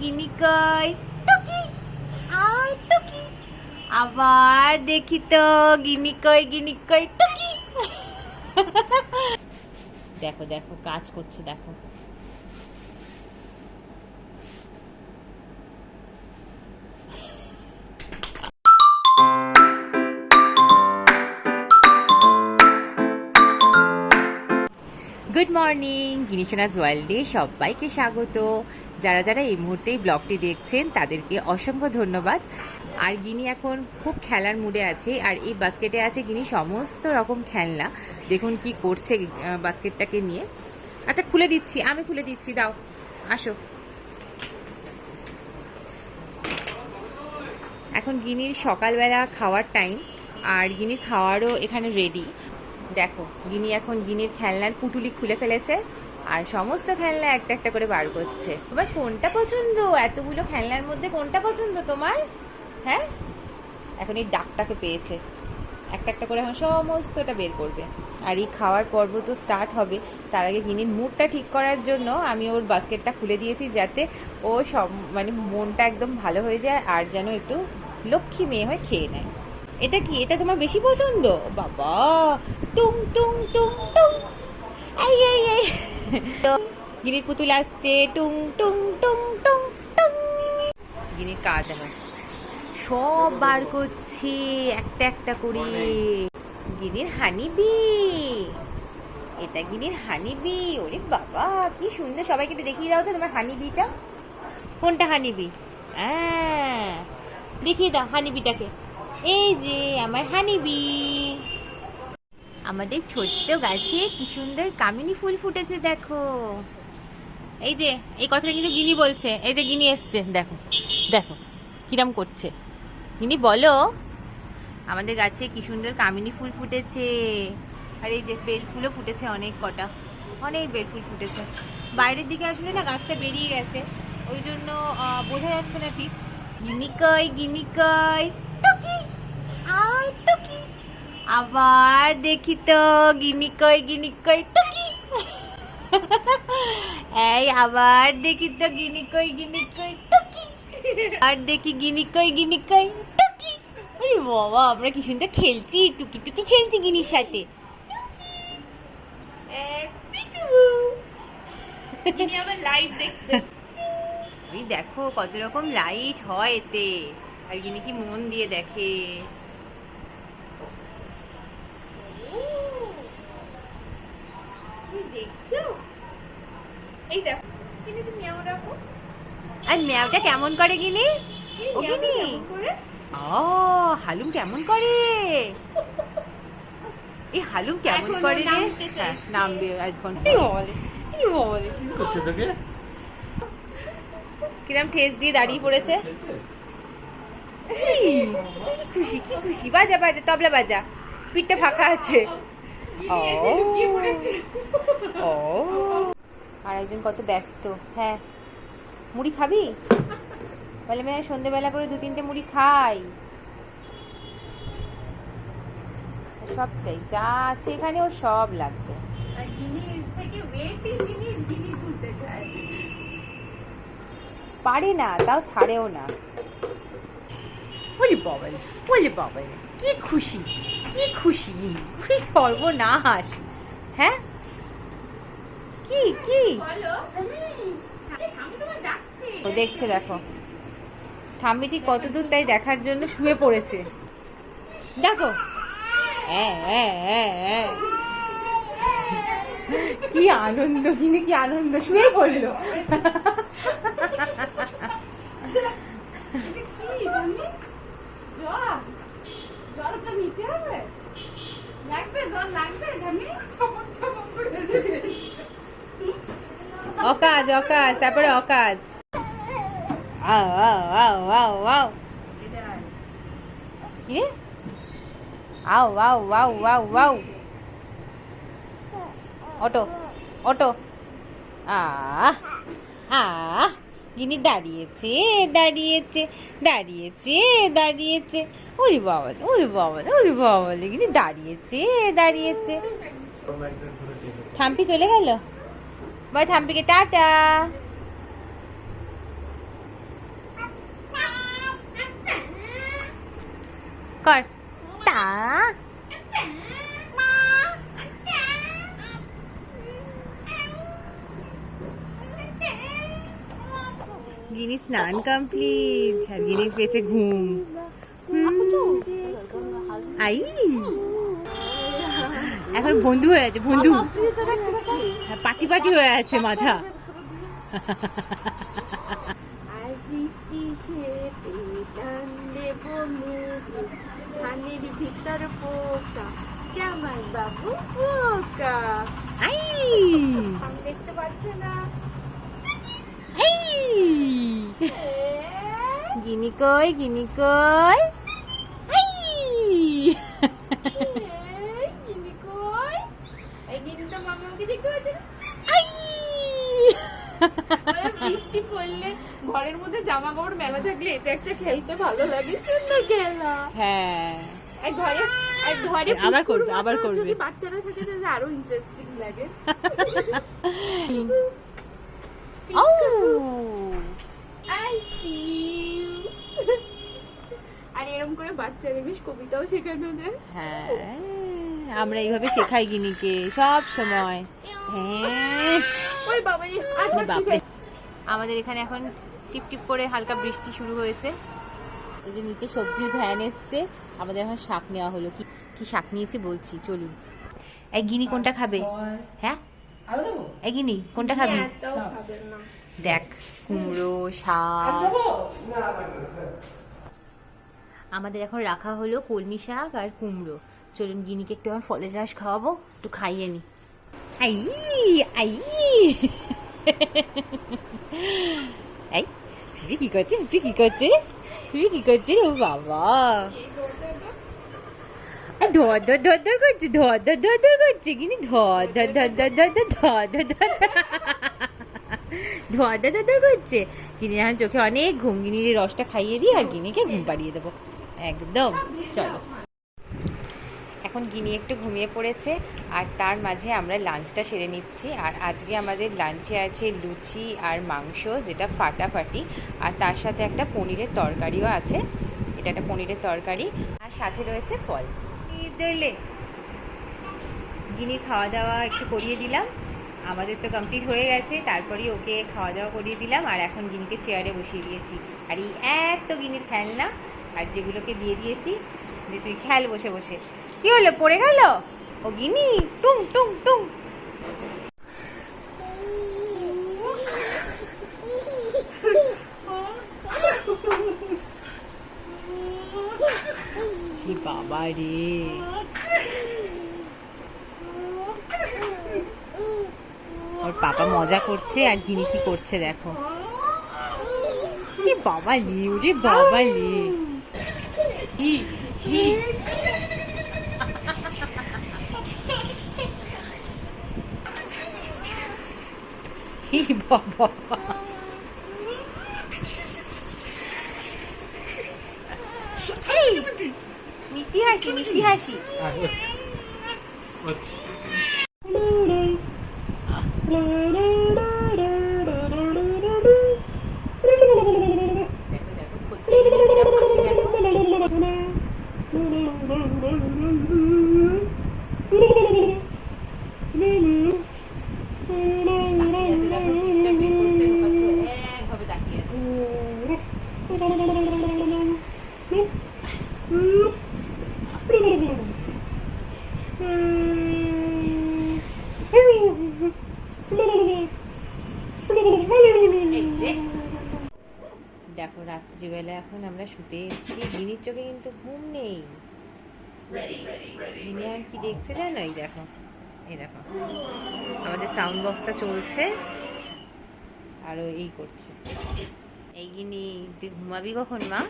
গিনি কই টুকি আর টুকি আবার দেখি তো গিনি কই টুকি দেখো দেখো কাজ করছে দেখো গুড মর্নিং গিনিশোনাস ওয়ার্ল্ডে সবাইকে স্বাগত। যারা যারা এই মুহূর্তে এই ব্লগটি দেখছেন তাদেরকে অসংখ্য ধন্যবাদ। আর গিনি এখন খুব খেলার মুডে আছে, আর এই বাস্কেটে আছে গিনি সমস্ত রকম খেলনা। দেখুন কি করছে বাস্কেটটাকে নিয়ে। আচ্ছা খুলে দিচ্ছি, আমি খুলে দিচ্ছি, দাও আসো। এখন গিনির সকালবেলা খাওয়ার টাইম, আর গিনির খাওয়ারও এখানে রেডি। দেখো গিনি এখন গিনির খেলনার পুটুলি খুলে ফেলেছে, আর সমস্ত খেলনা একটা একটা করে বার করছে। তোমার কোনটা পছন্দ? এতগুলো খেলনার মধ্যে কোনটা পছন্দ তোমার? হ্যাঁ, এখন এই ডাকটাকে পেয়েছে, একটা একটা করে এখন সমস্তটা বের করবে। আর এই খাওয়ার পর্ব তো স্টার্ট হবে, তার আগে গিনির মুডটা ঠিক করার জন্য আমি ওর বাস্কেটটা খুলে দিয়েছি, যাতে ও সব মানে মনটা একদম ভালো হয়ে যায়, আর যেন একটু লক্ষ্মী মেয়ে হয়ে খেয়ে নেয়। এটা কি? এটা তোমার বেশি পছন্দ? বাবা টুং টুং টুং টুং, এই এই এই গিনির পুতুল আসছে, টুং টুং টুং টুং টুং। গিনির কাজ এখন সব বার করছে একটা একটা করে। গিনির হানিবি, এটা গিনির হানিবি। ওরে বাবা কি সুন্দর, সবাইকে একটু দেখিয়ে দাও তো তোমার হানিবিটা। কোনটা হানিবি? হ্যাঁ দেখিয়ে দাও হানিবিটাকে। এই যে আমার হানিবি। আমাদের ছোট্ট গাছে কি সুন্দর কামিনী ফুল ফুটেছে দেখো। এই যে এই কথাটা কিন্তু গিনি বলছে, এই যে গিনি এসছে, দেখো দেখো কিরম করছে। গিনি বলো আমাদের গাছে কি সুন্দর কামিনী ফুল ফুটেছে। আর এই যে বেল ফুলও ফুটেছে, অনেক কটা, অনেক বেল ফুল ফুটেছে। বাইরের দিকে আসলে না গাছটা বেরিয়ে গেছে, ওই জন্য বোঝা যাচ্ছে না ঠিক। গিনি কই টুকি আর টুকি আবার দেখি তো গিনি কই টুকি এই আবার দেখি তো গিনি কই টুকি, আর দেখি গিনি কই টুকি। এই বাবা আমরা কি সুন্দর খেলছি, টুকি টুকি খেলছি গিনির সাথে। লাইট দেখতে, ওই দেখো কত রকম লাইট হয় এতে, আর গিনি কি মন দিয়ে দেখে। দেখছো এই দেখো গিনি, তুমি মিয়াও রাখো। আর মিয়াওটা কেমন করে গিনি? ও গিনি ও হালুম কেমন করে? এই হালুম কেমন করে রে? নামবে আজখন। কিরম ঠেস দিয়ে দাঁড়িয়ে পড়েছে। কি খুশি কি খুশি, বাজা বাজা তবলা বাজা, পিঠটা ফাঁকা আছে। ও আর একজন কত ব্যস্ত। হ্যাঁ মুড়ি খাবি? বলে মেয়ে সন্ধ্যেবেলা করে 2-3টে মুড়ি খাই। সব চাই, যা আছে এখানে ওর সব লাগবে। পারে না, তাও ছাড়েও না। বলি বাবা কি খুশি কি খুশি, সর্বনাশ। হ্যাঁ কি কি ও দেখছে, দেখো ঠাম্মি ঠিক কত দূর তাই দেখার জন্য শুয়ে পড়েছে। দেখো কি আনন্দ, কিনে কি আনন্দ, শুয়ে পড়লো। অকাজ অকাজ তারপরে অকাজ। আও আও আও আও আও কি আও আও আও আও আও অটো অটো গিনি দাঁড়িয়েছে দাঁড়িয়েছে দাঁড়িয়েছে দাঁড়িয়েছে। ওরে বাবা ওরে বাবা ওরে বাবা, গিনি দাঁড়িয়েছে দাঁড়িয়েছে। থাম্পি চলে গেল, বাই থাম্পিকে টাটা। কর টা। গিনি স্নান কমপ্লিট, আর গিনি পেয়েছে ঘুম। আই এখন বন্ধু হয়ে আছে, বন্ধু পাটি পাটি হয়ে আছে মাথা। আর বৃষ্টি ঝেপে টান দেব মুখে, কানের ভিতর পোকা, জামাই বাবু পোকা। আই আমি দেখতে পাচ্ছি না। আই গিনি কই, গিনি কই? আই গিনি কই? এই গিনি তো মামাকে দেখতে পাচ্ছে না। আই বলে বৃষ্টি পড়লে ঘরের মধ্যে জামা কাপড় মেলা থাকলে এটা একটা খেলতে ভালো লাগে, সুন্দর খেলা। হ্যাঁ এক ঘরে আবার পুকুর করবে, আবার মতো করবে। যদি বাচ্চারা থাকে তাহলে আরো ইন্টারেস্টিং লাগে। ও I see you. আর এরকম করে বাচ্চাদের বেশ কবিতাও শেখানো যায়। হ্যাঁ, আমরা এইভাবে শেখাই গিনিকে সব সময়। হ্যাঁ ওই বাবাজি, আর ওই বাপরে। আমাদের এখানে এখন টিপ টিপ করে হালকা বৃষ্টি শুরু হয়েছে। এই যে নিচে সবজির ভ্যান এসছে, আমাদের এখন শাক নেওয়া হলো। কি কি শাক নিয়েছি বলছি, চলুন। এই গিনি কোনটা খাবে? হ্যাঁ এই গিনি কোনটা খাবি? একটাও খাবেন না। দেখ, কুমড়ো শাক। আমাদের এখন রাখা হলো কলমি শাক আর কুমড়ো। চলুন গিনিকে একটু আমার ফলের রস খাওয়াবো, একটু খাইয়ে নি। আই আই এই পিপি কি করছে, পিপি কি করছে, পিপি কি করছে? ও বাবা, ধর ধর ধর ধর করছে, ধর ধর ধর ধর করছে গিনি, ধর ধর ধর ধর ধর ধর ধর ধর ধর ধোয়া ধোয়া ধোয়া করছে। গিনি এখন চোখে অনেক ঘুম, গিনির এই রসটা খাইয়ে দিই আর গিনিকে ঘুম পাড়িয়ে দেবো একদম। চলো, এখন গিনি একটু ঘুমিয়ে পড়েছে আর তার মাঝে আমরা লাঞ্চটা সেরে নিচ্ছি। আর আজকে আমাদের লাঞ্চে আছে লুচি আর মাংস, যেটা ফাটাফাটি, আর তার সাথে একটা পনিরের তরকারিও আছে। এটা একটা পনিরের তরকারি, আর সাথে রয়েছে ফল। দলে গিনি খাওয়া দাওয়া একটু করিয়ে দিলাম, আমাদের তো কমপ্লিট হয়ে গেছে। তারপরেই ওকে খাওয়া দাওয়া করিয়ে দিলাম, আর এখন গিনিকে চেয়ারে বসিয়ে দিয়েছি। আর এই এত গিনির খেলনা আর যেগুলোকে দিয়ে দিয়েছি যে তুই খেল বসে বসে। কি হলো, পড়ে গেল? ও গিনি টুং টুং টুং। বাবা রে, ওর পাপা মজা করছে আর গিনি কি করছে দেখো। কি বাবা লি, ওরে বাবা লি। হি হি হি বাবা। এই মিষ্টি হাসি, মিষ্টি হাসি। দেখো রাত্রিবেলা এখন আমরা শুতে এসেছি, গিনির চোখে কিন্তু ঘুম নেই। গিনি আর কি দেখছে জানো? এই দেখো, এই দেখো আমাদের সাউন্ড বক্সটা চলছে আর ও এই করছে। এই গিনি, তুই ঘুমাবি কখন মা?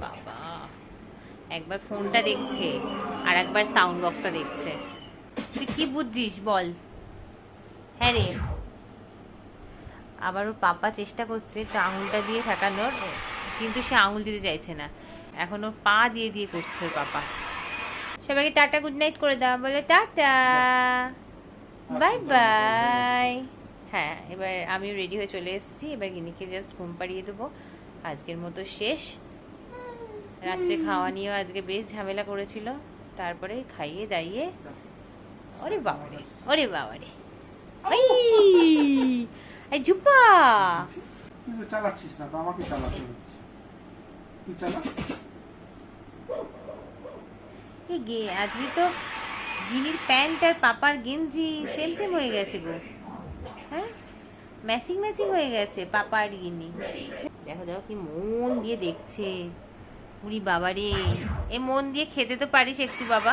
বাবা, একবার ফোনটা দেখছে আর একবার সাউন্ড বক্সটা দেখছে। তুই কি বুঝছিস বল? হ্যাঁ রে, আবার ওর পাপা চেষ্টা করছে একটু আঙুলটা দিয়ে ঠেকানোর, কিন্তু সে আঙুল দিতে চাইছে না, এখন ওর পা দিয়ে দিয়ে করছে ওর পাপা। সবাইকে টাটা গুড নাইট করে দাও, বলে টাটা বাই বাই। হ্যাঁ, এবার আমিও রেডি হয়ে চলে এসেছি, এবার গিনিকে জাস্ট ঘুম পাড়িয়ে দেবো। আজকের মতো শেষ। রাত্রে খাওয়া নিয়েও আজকে বেশ ঝামেলা করেছিল, তারপরে খাইয়ে দাইয়ে ওরে বাবারে, ওরে বাবারে, ওই এই ঝুপা। তুই তো চালাচ্ছিস না, তো আমাকে চালাতে হচ্ছে। তুই চালা। এই গে আজকে তো গিনির প্যান্ট আর পাপার গেঞ্জি সেম সেম হয়ে গেছে গো। হ্যাঁ, ম্যাচিং ম্যাচিং হয়ে গেছে পাপা আর গিনি। দেখো দেখো কি মন দিয়ে দেখছে। উরি বাবা রে, এ মন দিয়ে খেতে তো পারিস একটু বাবা।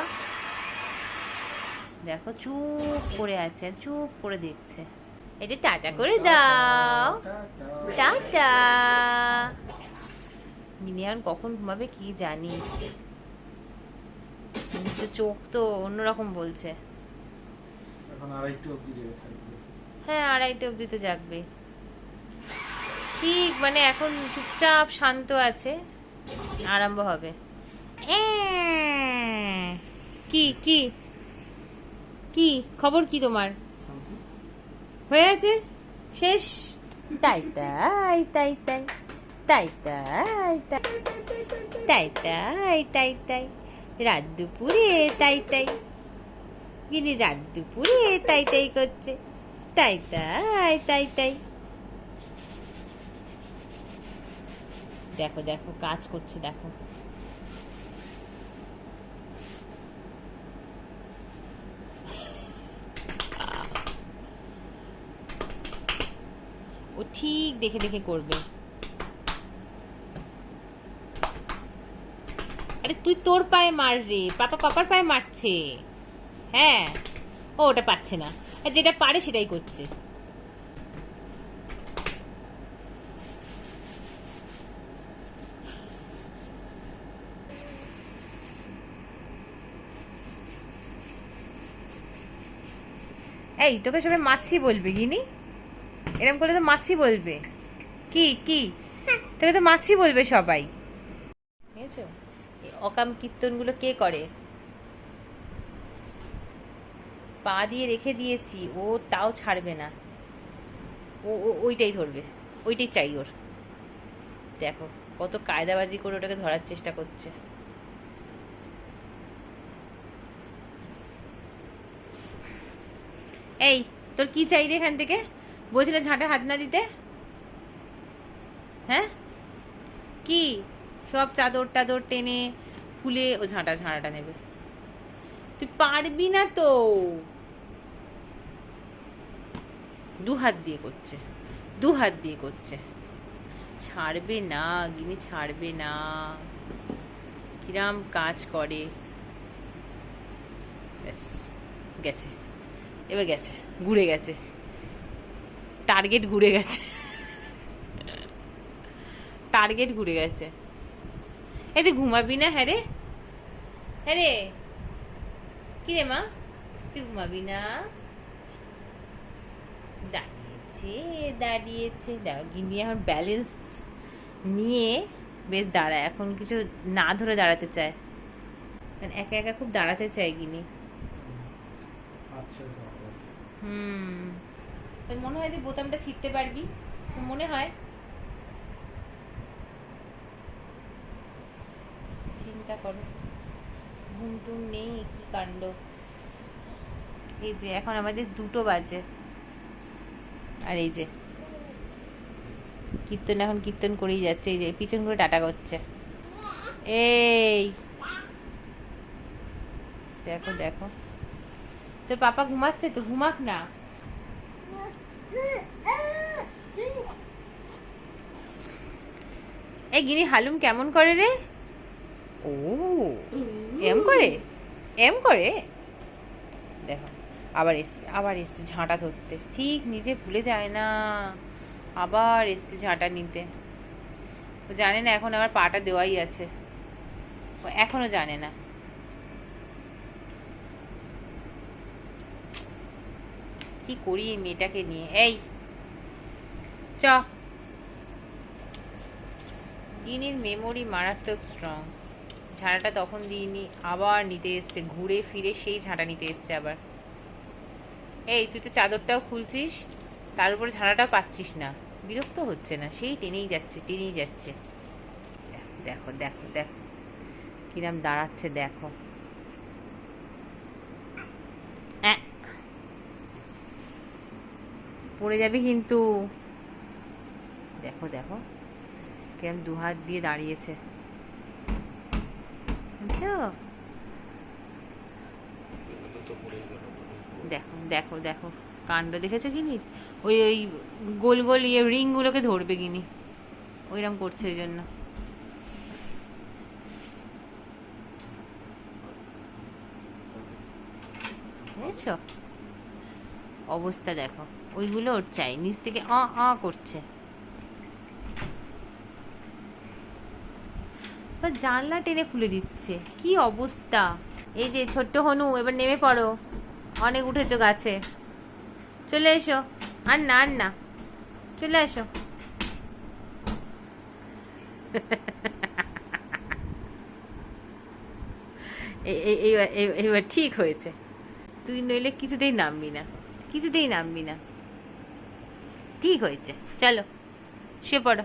দেখো চুপ করে আছে, চুপ করে দেখছে। এটা টাটা করে দাও, টাটা। গিনি এখন কখন ঘুমাবে কি জানি, কিন্তু চোখ তো অন্যরকম বলছে। এখন আড়াইটে অবধি জেগে থাকবে। হ্যাঁ, 2:30 অবধি তো জাগবে। ঠিক মানে এখন চুপচাপ শান্ত আছে, আরম্ভ হবে। কি কি কি খবর কি তোমার? হয়ে আছে, শেষ। তাই তাই তাই তাই তাই তাই তাই তাই তাই তাই তাই রাত দুপুরে তাই তাই, গিনি রাত দুপুরে তাই তাই করছে, তাই তাই তাই তাই। দেখো দেখো কাজ করছে, দেখো। ও ঠিক দেখে দেখে করবে। আরে তুই তোর পায়ে মার রে, পাপা পাপার পায়ে মারছে। হ্যাঁ, ও ওটা পাচ্ছে না, আর যেটা পারে সেটাই করছে। এই তোকে সবাই মাছি বলবে গিনি, এরকম করলে তো মাছি বলবে। কি কি তোকে তো মাছি বলবে সবাই, বুঝেছো? এই অকাম কীর্তনগুলো কে করে? পা দিয়ে রেখে দিয়েছি, ও তাও ছাড়বে না, ও ওইটাই ধরবে, ওইটাই চাই ওর। দেখো কত কায়দাবাজি করে ওটাকে ধরার চেষ্টা করছে। এই তোর কি চাই রে এখান থেকে? বলছিলে ঝাঁটা হাত না দিতে। হ্যাঁ, কি সব চাদর টাদর টেনে খুলে ও ঝাঁটাটা নেবে। তুই পারবি না তো। 2 হাত দিয়ে করছে, 2 হাত দিয়ে করছে। ছাড়বে না গিনি, ছাড়বে না। কিরাম কাজ করে। ব্যাস গেছে, এবার গেছে, ঘুরে গেছে, টার্গেট ঘুরে গেছে, টার্গেট ঘুরে গেছে। এই তুই ঘুমাবি না? হ্যাঁ রে, হ্যাঁ রে, কি রে মা, তুই ঘুমাবি না? দাঁড়িয়েছে দাঁড়িয়েছে, দেখো গিনি এখন ব্যালেন্স নিয়ে বেশ দাঁড়ায়, এখন কিছু না ধরে দাঁড়াতে চায়, মানে একা একা খুব দাঁড়াতে চায় গিনি। আচ্ছা বাবা। তোর মনে হয় যে বোতামটা ছিঁড়তে পারবি? তোর মনে হয়? চিন্তা করো, ঘুম টুম নেই, কি কাণ্ড। এই যে এখন আমাদের 2টো বাজে, আর এই যে কীর্তন এখন কীর্তন করেই যাচ্ছে, এই যে পিছন করে টাটা করছে। এই দেখো দেখো, তোর পাপা ঘুমাচ্ছে তো, ঘুমাক না। এই গিনি হালুম কেমন করে রে? ও এম করে, এম করে। দেখো আবার এসছে ঝাঁটা ধরতে, ঠিক নিজে ভুলে যায় না, আবার এসছে ঝাঁটা নিতে। ও জানে না এখন আমার পাটা দেওয়াই আছে, ও এখনো জানে না। কি করি এই মেয়েটাকে নিয়ে। এই চ, গিনির মেমোরি মারাত্মক স্ট্রং। ঝাঁটাটা তখন দিইনি, আবার নিতে এসছে, ঘুরে ফিরে সেই ঝাঁটা নিতে এসছে আবার। এই তুই তো চাদরটাও খুলছিস, তার উপরে ঝাঁটাটাও পাচ্ছিস না, বিরক্ত হচ্ছে না? সেই টেনেই যাচ্ছে টেনেই যাচ্ছে। দেখো দেখো দেখো, কিরম দাঁড়াচ্ছে দেখো। পড়ে যাবে কিন্তু। দেখো দেখো কিরম দু হাত দিয়ে দাঁড়িয়েছে, বুঝছো? দেখো দেখো দেখো কাণ্ড দেখেছো গিনির? ওই ওই গোল গোল রিংগুলোকে ধরবে গিনি, ওইরকম করছে ওই জন্য। বুঝেছো অবস্থা? দেখো ওইগুলো ওর চাই, নিচ থেকে করছে। জানলা টেনে খুলে দিচ্ছে, কি অবস্থা! এই যে ছোট্ট হনু, এবার নেমে পড়ো, অনেক উঠেছো গাছে, চলে এসো। আর না আর না, চলে এসো। এইবার ঠিক হয়েছে, তুই নইলে কিছুতেই নামবি না, কিছুতেই নামবি না। ঠিক হয়েছে, চলো শুয়ে পড়ো।